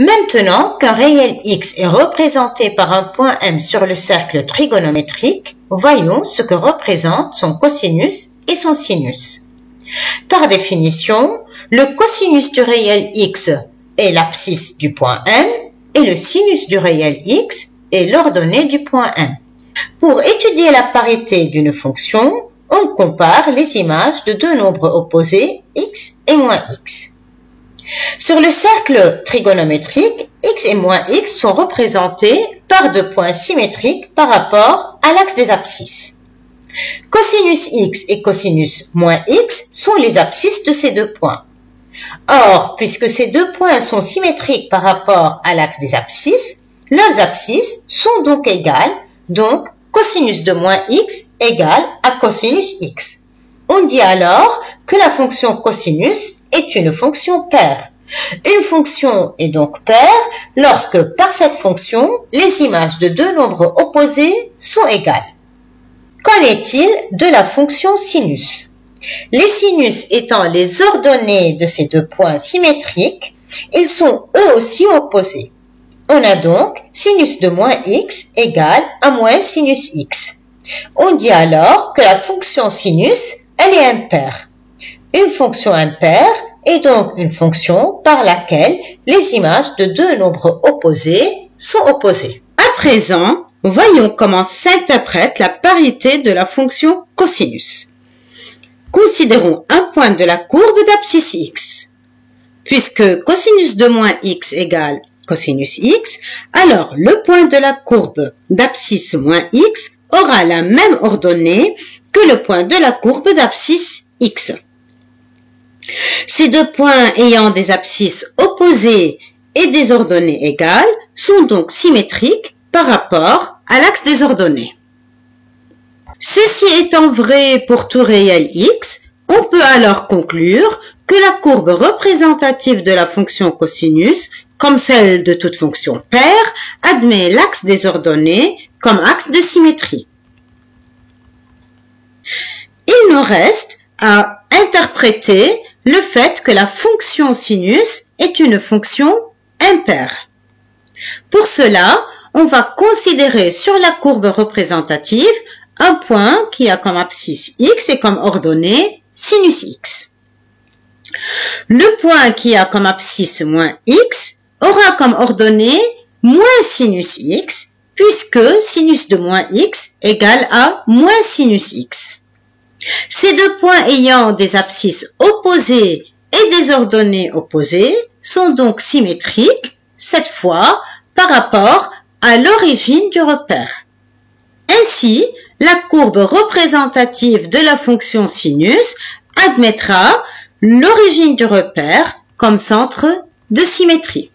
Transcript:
Maintenant qu'un réel x est représenté par un point M sur le cercle trigonométrique, voyons ce que représentent son cosinus et son sinus. Par définition, le cosinus du réel x est l'abscisse du point M et le sinus du réel x est l'ordonnée du point M. Pour étudier la parité d'une fonction, on compare les images de deux nombres opposés, x et moins x. Sur le cercle trigonométrique, x et moins x sont représentés par deux points symétriques par rapport à l'axe des abscisses. Cosinus x et cosinus moins x sont les abscisses de ces deux points. Or, puisque ces deux points sont symétriques par rapport à l'axe des abscisses, leurs abscisses sont donc égales, donc cosinus de moins x égale à cosinus x. On dit alors que la fonction cosinus est une fonction paire. Une fonction est donc paire lorsque par cette fonction, les images de deux nombres opposés sont égales. Qu'en est-il de la fonction sinus? Les sinus étant les ordonnées de ces deux points symétriques, ils sont eux aussi opposés. On a donc sinus de moins x égale à moins sinus x. On dit alors que la fonction sinus, elle est impaire. Une fonction impaire est donc une fonction par laquelle les images de deux nombres opposés sont opposées. À présent, voyons comment s'interprète la parité de la fonction cosinus. Considérons un point de la courbe d'abscisse x. Puisque cosinus de moins x égale cosinus x, alors le point de la courbe d'abscisse moins x aura la même ordonnée que le point de la courbe d'abscisse x. Ces deux points ayant des abscisses opposées et des ordonnées égales sont donc symétriques par rapport à l'axe des ordonnées. Ceci étant vrai pour tout réel x, on peut alors conclure que la courbe représentative de la fonction cosinus, comme celle de toute fonction paire, admet l'axe des ordonnées comme axe de symétrie. Il nous reste à interpréter le fait que la fonction sinus est une fonction impaire. Pour cela, on va considérer sur la courbe représentative un point qui a comme abscisse x et comme ordonnée sinus x. Le point qui a comme abscisse moins x aura comme ordonnée moins sinus x, puisque sinus de moins x égale à moins sinus x. Ces deux points ayant des abscisses opposées et des ordonnées opposées sont donc symétriques, cette fois par rapport à l'origine du repère. Ainsi, la courbe représentative de la fonction sinus admettra l'origine du repère comme centre de symétrie.